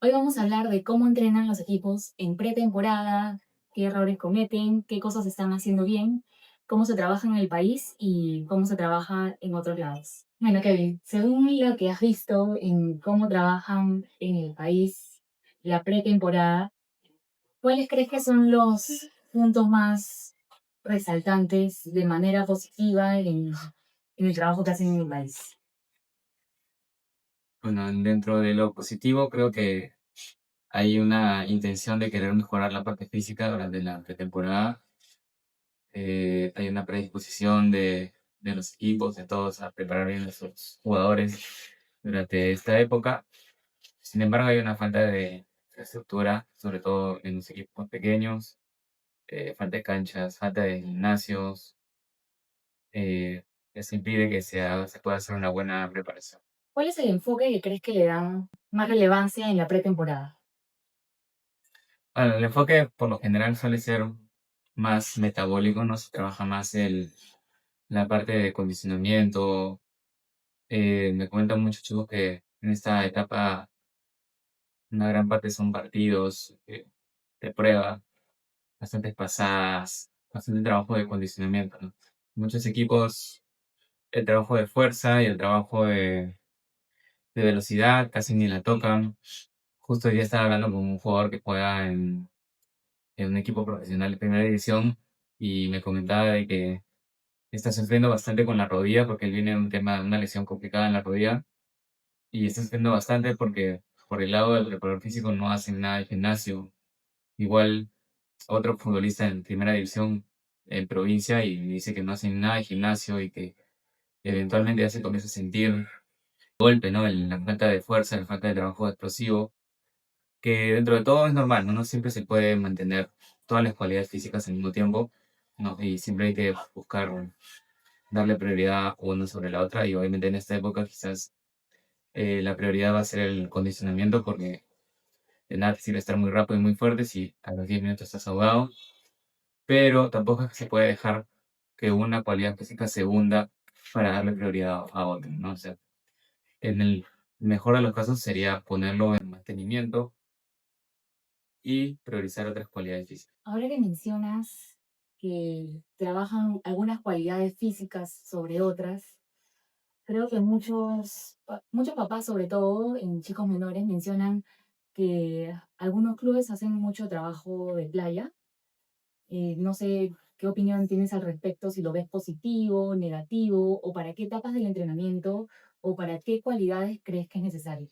Hoy vamos a hablar de cómo entrenan los equipos en pretemporada, qué errores cometen, qué cosas están haciendo bien, cómo se trabaja en el país y cómo se trabaja en otros lados. Bueno, Kevin, según lo que has visto en cómo trabajan en el país la pretemporada, ¿cuáles crees que son los puntos más resaltantes de manera positiva en el trabajo que hacen en el país? Bueno, dentro de lo positivo, creo que hay una intención de querer mejorar la parte física durante la pretemporada. Hay una predisposición de los equipos, de todos, a preparar bien a sus jugadores durante esta época. Sin embargo, hay una falta de infraestructura, sobre todo en los equipos pequeños, falta de canchas, falta de gimnasios. Eso impide que se pueda hacer una buena preparación. ¿Cuál es el enfoque que crees que le dan más relevancia en la pretemporada? Bueno, el enfoque por lo general suele ser más metabólico, ¿no? Se trabaja más la parte de condicionamiento. Me comentan muchos chicos que en esta etapa una gran parte son partidos de prueba, bastantes pasadas, bastante trabajo de condicionamiento, ¿no? Muchos equipos, el trabajo de fuerza y el trabajo de velocidad casi ni la tocan. Justo hoy día estaba hablando con un jugador que juega en un equipo profesional de primera división y me comentaba de que está sufriendo bastante con la rodilla porque él viene de un tema, de una lesión complicada en la rodilla y está sufriendo bastante porque por el lado del preparador físico no hacen nada de gimnasio. Igual otro futbolista en primera división en provincia y dice que no hacen nada de gimnasio y que eventualmente ya se comienza a sentir golpe, ¿no? La falta de fuerza, la falta de trabajo explosivo, que dentro de todo es normal, ¿no? No siempre se puede mantener todas las cualidades físicas al mismo tiempo, ¿no? Y siempre hay que buscar darle prioridad a una sobre la otra y obviamente en esta época quizás la prioridad va a ser el condicionamiento porque de nada te sirve estar muy rápido y muy fuerte si a los 10 minutos estás ahogado, pero tampoco es que se puede dejar que una cualidad física se hunda para darle prioridad a otra, ¿no? O sea, en el mejor de los casos sería ponerlo en mantenimiento y priorizar otras cualidades físicas. Ahora que mencionas que trabajan algunas cualidades físicas sobre otras, creo que muchos papás, sobre todo en chicos menores, mencionan que algunos clubes hacen mucho trabajo de playa. No sé qué opinión tienes al respecto, si lo ves positivo, negativo, o para qué etapas del entrenamiento, o para qué cualidades crees que es necesario.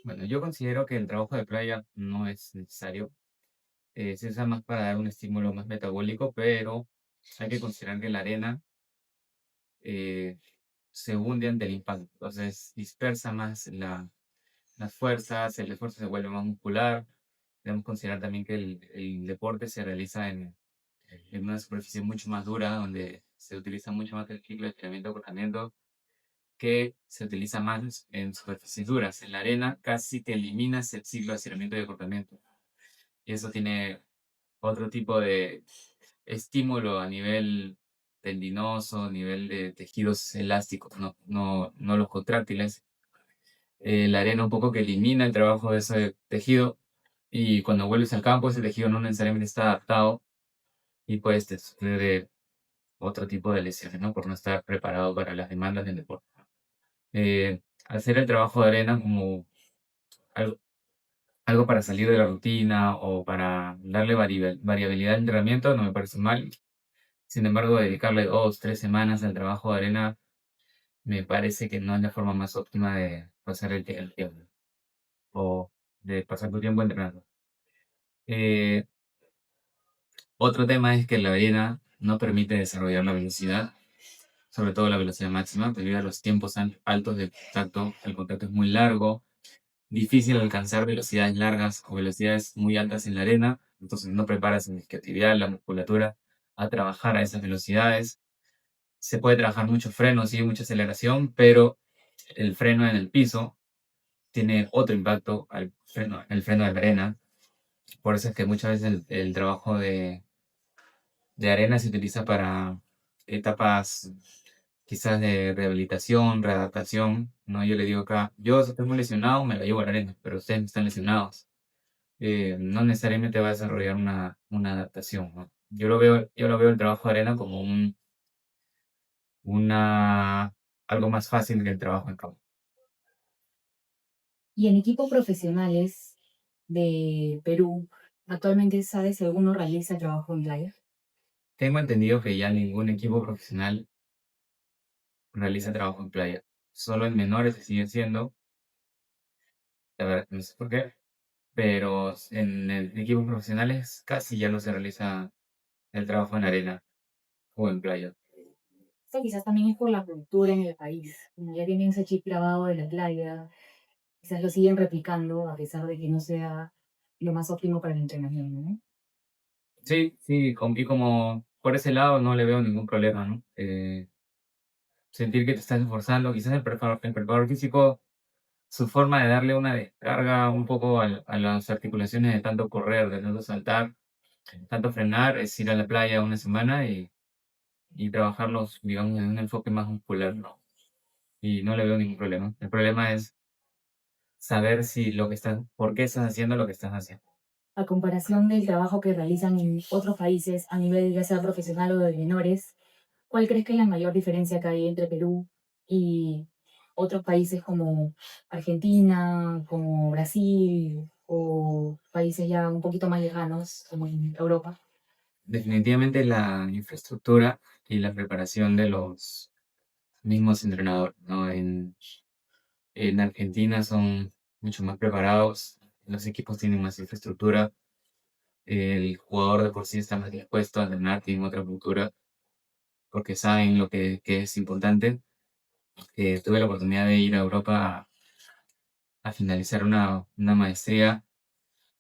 Bueno, yo considero que el trabajo de playa no es necesario. Se usa más para dar un estímulo más metabólico, pero hay que considerar que la arena eh, se hunde ante el impacto. Entonces dispersa más las fuerzas, el esfuerzo se vuelve más muscular. Debemos considerar también que el deporte se realiza en una superficie mucho más dura, donde se utiliza mucho más el ciclo de estiramiento-cortamiento, que se utiliza más en superficies duras. En la arena casi te eliminas el ciclo de estiramiento y de cortamiento. Y eso tiene otro tipo de estímulo a nivel tendinoso, a nivel de tejidos elásticos, no los contráctiles. La arena un poco que elimina el trabajo de ese tejido y cuando vuelves al campo ese tejido no necesariamente está adaptado y puedes sufrir de otro tipo de lesiones, ¿no? Por no estar preparado para las demandas del deporte. Hacer el trabajo de arena como algo, algo para salir de la rutina o para darle variabilidad al entrenamiento no me parece mal. Sin embargo, dedicarle 2, 3 semanas al trabajo de arena me parece que no es la forma más óptima de pasar el tiempo o de pasar tu tiempo entrenando. Eh, Otro tema es que la arena no permite desarrollar la velocidad, sobre todo la velocidad máxima, debido a los tiempos altos de contacto. El contacto es muy largo, difícil alcanzar velocidades largas o velocidades muy altas en la arena, entonces no preparas el isquiotibial, la musculatura a trabajar a esas velocidades. Se puede trabajar mucho freno, sí, mucha aceleración, pero el freno en el piso tiene otro impacto al freno, el freno de la arena. Por eso es que muchas veces el trabajo de arena se utiliza para etapas quizás de rehabilitación, readaptación, ¿no? Yo le digo acá, yo si estoy muy lesionado me la llevo a la arena, pero ustedes no están lesionados. No necesariamente va a desarrollar una adaptación, ¿no? Yo lo veo el trabajo de arena como una, algo más fácil que el trabajo en campo. Y en equipos profesionales de Perú, actualmente sabes si alguno realiza trabajo en playa. Tengo entendido que ya ningún equipo profesional realiza trabajo en playa. Solo en menores se sigue haciendo, la verdad no sé por qué, pero en equipos profesionales casi ya no se realiza el trabajo en arena o en playa. Esto quizás también es por la cultura en el país. Como ya tienen ese chip grabado de la playa, quizás lo siguen replicando a pesar de que no sea lo más óptimo para el entrenamiento, ¿no? Sí, sí, y como por ese lado no le veo ningún problema, ¿no? Sentir que te estás esforzando, quizás el preparador físico, su forma de darle una descarga un poco a las articulaciones de tanto correr, de tanto saltar, tanto frenar, es ir a la playa una semana y trabajarlos, digamos, en un enfoque más muscular, ¿no? Y no le veo ningún problema. El problema es saber si lo que estás, por qué estás haciendo lo que estás haciendo. A comparación del trabajo que realizan en otros países a nivel ya sea profesional o de menores, ¿cuál crees que es la mayor diferencia que hay entre Perú y otros países como Argentina, como Brasil o países ya un poquito más lejanos como en Europa? Definitivamente la infraestructura y la preparación de los mismos entrenadores, ¿no? En Argentina son mucho más preparados, los equipos tienen más infraestructura, el jugador de por sí está más dispuesto a entrenar, tiene otra cultura, porque saben lo que es importante. Tuve la oportunidad de ir a Europa a finalizar una maestría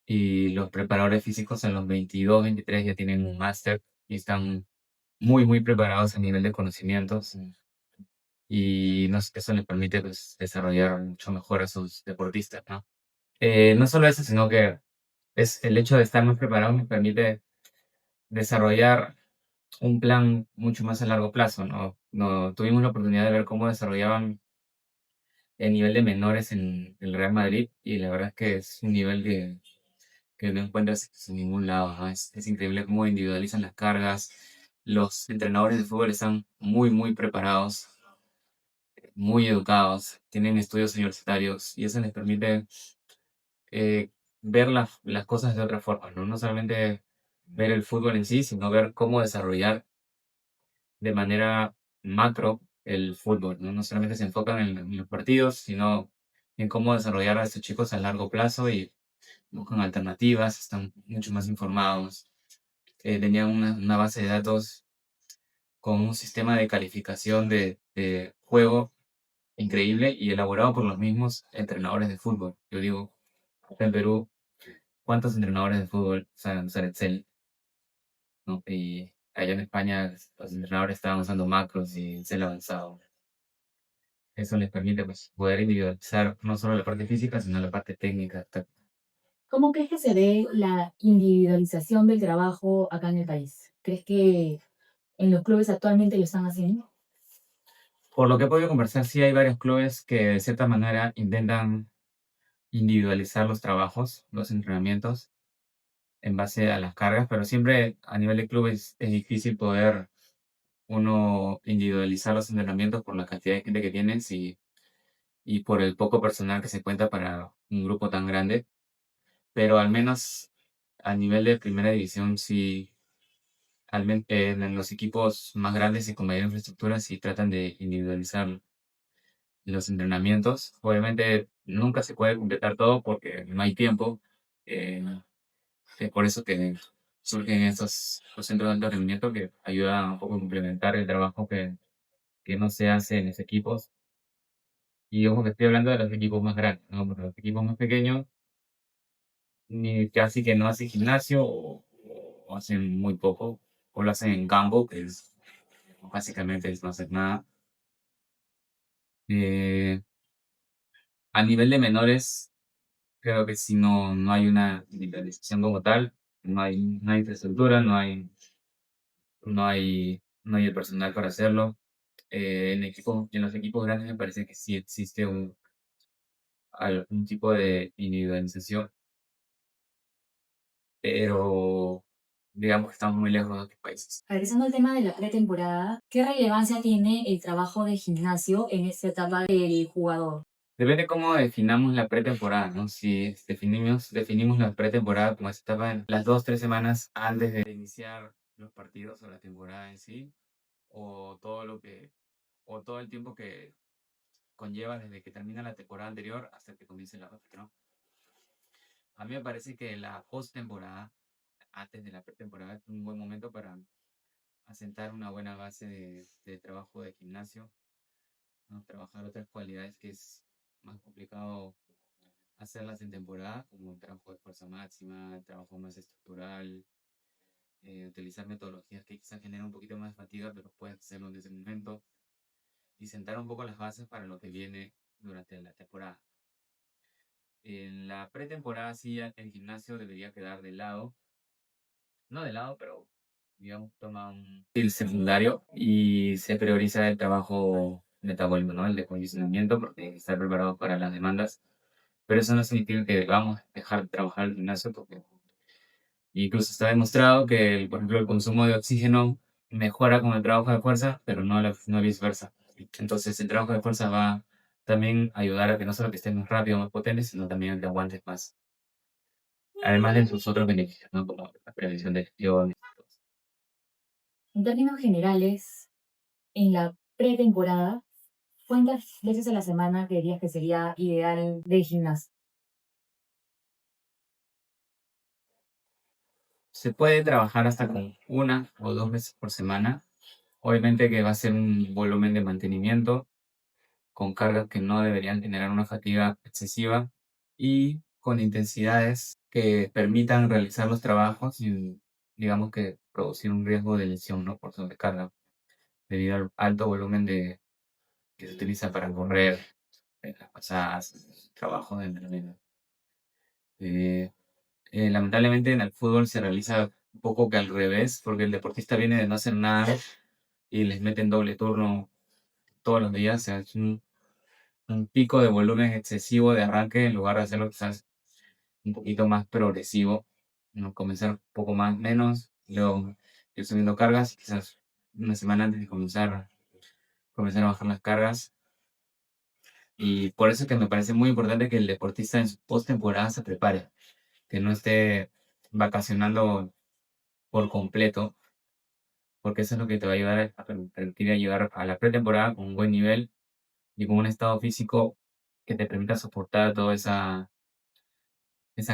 y los preparadores físicos a los 22, 23 ya tienen un máster y están muy, muy preparados a nivel de conocimientos y eso les permite pues, desarrollar mucho mejor a sus deportistas, ¿no? No solo eso, sino que es el hecho de estar más preparados nos permite desarrollar un plan mucho más a largo plazo, ¿no? No, tuvimos la oportunidad de ver cómo desarrollaban el nivel de menores en el Real Madrid y la verdad es que es un nivel que no encuentras en ningún lado, ¿no? Es increíble cómo individualizan las cargas. Los entrenadores de fútbol están muy, muy preparados, muy educados, tienen estudios universitarios y eso les permite eh, ver las cosas de otra forma, ¿no? No solamente ver el fútbol en sí, sino ver cómo desarrollar de manera macro el fútbol, ¿no? No solamente se enfocan en los partidos, sino en cómo desarrollar a estos chicos a largo plazo y buscan alternativas, están mucho más informados. Tenían una base de datos con un sistema de calificación de juego increíble y elaborado por los mismos entrenadores de fútbol. Yo digo, acá en Perú, ¿cuántos entrenadores de fútbol saben usar Excel? ¿No? Y allá en España los entrenadores estaban usando macros y Excel avanzado. Eso les permite pues, poder individualizar no solo la parte física, sino la parte técnica. ¿Cómo crees que se ve la individualización del trabajo acá en el país? ¿Crees que en los clubes actualmente lo están haciendo? Por lo que he podido conversar, sí hay varios clubes que de cierta manera intentan individualizar los trabajos, los entrenamientos en base a las cargas, pero siempre a nivel de clubes es difícil poder uno individualizar los entrenamientos por la cantidad de gente que tienes y por el poco personal que se cuenta para un grupo tan grande, pero al menos a nivel de primera división sí, en los equipos más grandes y con mayor infraestructura sí tratan de individualizar los entrenamientos. Obviamente nunca se puede completar todo porque no hay tiempo. eh, es por eso que surgen estos los centros de alto rendimiento que ayudan un poco a complementar el trabajo que no se hace en los equipos. Y ojo que estoy hablando de los equipos más grandes, ¿no? Porque los equipos más pequeños ni casi que no hacen gimnasio o hacen muy poco, o lo hacen en campo, que es básicamente es no hacer nada. Eh, a nivel de menores, creo que si no hay una digitalización como tal, no hay infraestructura, no hay el personal para hacerlo. en los equipos grandes me parece que sí existe algún tipo de individualización, pero digamos que estamos muy lejos de otros países. Regresando al tema de la pretemporada, ¿qué relevancia tiene el trabajo de gimnasio en esta etapa del jugador? Depende cómo definamos la pretemporada, ¿no? Si definimos la pretemporada como esta etapa en las 2, 3 semanas antes de iniciar los partidos o la temporada en sí, o o todo el tiempo que conlleva desde que termina la temporada anterior hasta que comience la otra, ¿no? A mí me parece que la postemporada, antes de la pretemporada, es un buen momento para asentar una buena base de trabajo de gimnasio, ¿no? Trabajar otras cualidades que es más complicado hacerlas en temporada, como el trabajo de fuerza máxima, el trabajo más estructural, utilizar metodologías que quizás generen un poquito más de fatiga, pero puedes hacerlo en ese momento y sentar un poco las bases para lo que viene durante la temporada. En la pretemporada sí el gimnasio debería quedar de lado, no de lado, pero digamos toma un el secundario y se prioriza el trabajo metabólico, ¿no? El de condicionamiento, porque hay que estar preparados para las demandas. Pero eso no significa que debamos dejar de trabajar el gimnasio, porque incluso está demostrado que, por ejemplo, el consumo de oxígeno mejora con el trabajo de fuerza, pero no viceversa. Entonces, el trabajo de fuerza va también a ayudar a que no solo que estés más rápido, más potente, sino también que aguantes más. Además de sus otros beneficios, ¿no? Como la prevención de lesiones. En términos generales, en la pretemporada, ¿cuántas veces a la semana creerías que sería ideal de gimnasio? Se puede trabajar hasta con 1 o 2 veces por semana. Obviamente que va a ser un volumen de mantenimiento con cargas que no deberían generar una fatiga excesiva y con intensidades que permitan realizar los trabajos sin, digamos que, producir un riesgo de lesión, ¿no? Por sobrecarga, debido al alto volumen que se utiliza para correr, las pasadas, trabajo de entrenamiento. Eh, Lamentablemente en el fútbol se realiza un poco que al revés, porque el deportista viene de no hacer nada y les meten doble turno todos los días, o sea, es un pico de volumen excesivo de arranque en lugar de hacerlo quizás un poquito más progresivo, ¿no? Comenzar un poco más, menos, luego ir subiendo cargas, quizás una semana antes de comenzar a bajar las cargas. Y por eso es que me parece muy importante que el deportista en su postemporada se prepare, que no esté vacacionando por completo, porque eso es lo que te va a ayudar a permitir llegar a la pretemporada con un buen nivel y con un estado físico que te permita soportar toda esa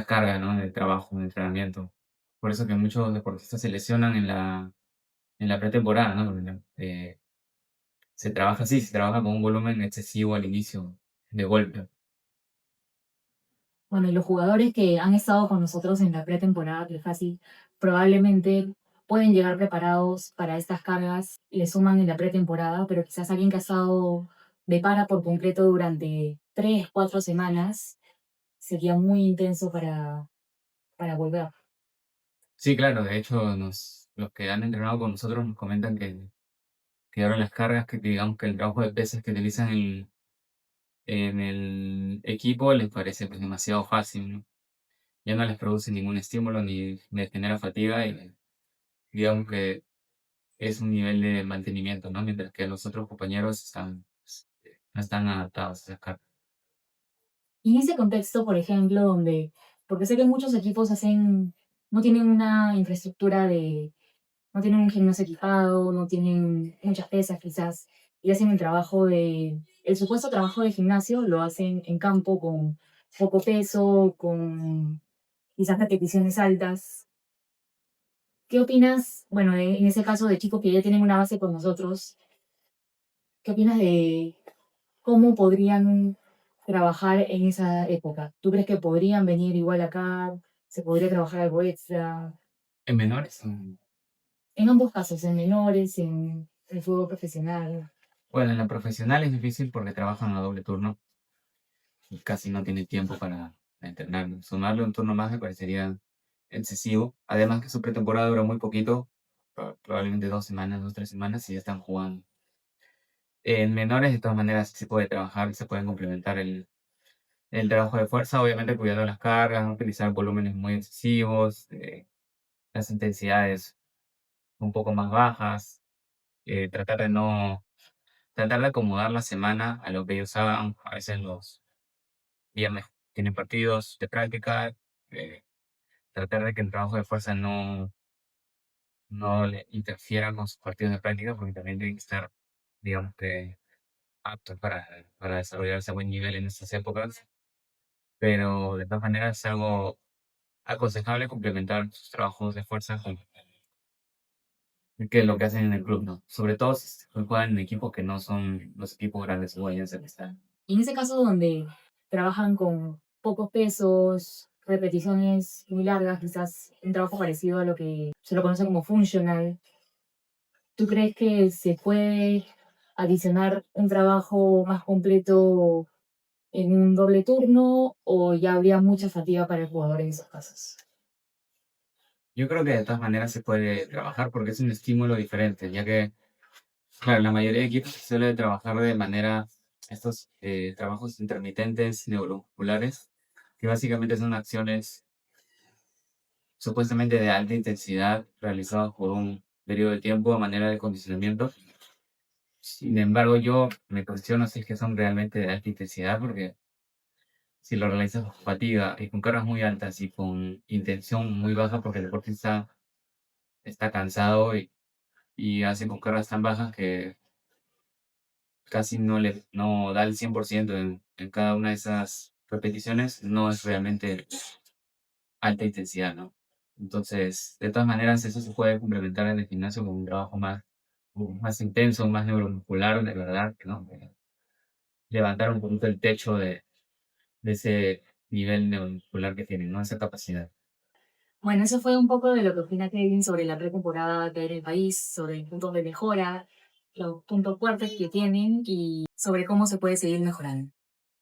carga, ¿no? De trabajo, de entrenamiento. Por eso que muchos deportistas se lesionan en la pretemporada, ¿no? Porque, se trabaja así, se trabaja con un volumen excesivo al inicio, de golpe. Bueno, y los jugadores que han estado con nosotros en la pretemporada, que fácil, probablemente pueden llegar preparados para estas cargas, le suman en la pretemporada, pero quizás alguien que ha estado de para por completo durante 3, 4 semanas sería muy intenso para volver. Sí, claro, de hecho, los que han entrenado con nosotros nos comentan que ahora las cargas, que digamos que el trabajo de pesas que utilizan en el equipo les parece pues, demasiado fácil, ¿no? Ya no les produce ningún estímulo ni les genera fatiga y digamos que es un nivel de mantenimiento, ¿no? Mientras que los otros compañeros no están adaptados a esas cargas. Y en ese contexto, por ejemplo, donde, porque sé que muchos equipos no tienen una infraestructura no tienen un gimnasio equipado, no tienen muchas pesas quizás, y hacen el supuesto trabajo de gimnasio lo hacen en campo con poco peso, con quizás repeticiones altas. ¿Qué opinas, bueno, en ese caso de chicos que ya tienen una base con nosotros, qué opinas de cómo podrían trabajar en esa época? ¿Tú crees que podrían venir igual acá? ¿Se podría trabajar algo extra? En menores, En ambos casos, en menores, en el fútbol profesional. bueno, en la profesional es difícil porque trabajan a doble turno y casi no tienen tiempo para entrenar. Sumarle un turno más me parecería excesivo. Además que su pretemporada dura muy poquito, probablemente 2 semanas, 2, 3 semanas y ya están jugando. En menores, de todas maneras, se puede trabajar, se pueden complementar el trabajo de fuerza, obviamente cuidando las cargas, no utilizar volúmenes muy excesivos, las intensidades un poco más bajas, tratar de no, tratar de acomodar la semana a lo que ellos hagan. A veces los viernes tienen partidos de práctica, eh, tratar de que el trabajo de fuerza no le interfiera con sus partidos de práctica, porque también tienen que estar, digamos que, aptos para desarrollarse a buen nivel en esas épocas. Pero de todas maneras es algo aconsejable complementar sus trabajos de fuerza con que lo que hacen en el club, ¿no? Sobre todo si se juegan en equipos que no son los equipos grandes o en que están. Y en ese caso donde trabajan con pocos pesos, repeticiones muy largas, quizás un trabajo parecido a lo que se lo conoce como funcional, ¿tú crees que se puede adicionar un trabajo más completo en un doble turno o ya habría mucha fatiga para el jugador en esos casos? Yo creo que de todas maneras se puede trabajar porque es un estímulo diferente, ya que, claro, la mayoría de equipos se suele trabajar de manera, estos trabajos intermitentes neuromusculares, que básicamente son acciones supuestamente de alta intensidad realizadas por un periodo de tiempo a manera de condicionamiento. Sin embargo, yo me cuestiono si es que son realmente de alta intensidad, porque si lo realizas con fatiga y con cargas muy altas y con intención muy baja, porque el deportista está cansado y hace con cargas tan bajas que casi no da el 100% en cada una de esas repeticiones, no es realmente alta intensidad, ¿no? Entonces, de todas maneras, eso se puede complementar en el gimnasio con un trabajo más intenso, más neuromuscular, de verdad, ¿no? Levantar un poquito el techo de ese nivel neuromuscular que tienen, ¿no? Esa capacidad. Bueno, eso fue un poco de lo que opina Kevin sobre la pretemporada que hay en el país, sobre los puntos de mejora, los puntos fuertes que tienen y sobre cómo se puede seguir mejorando.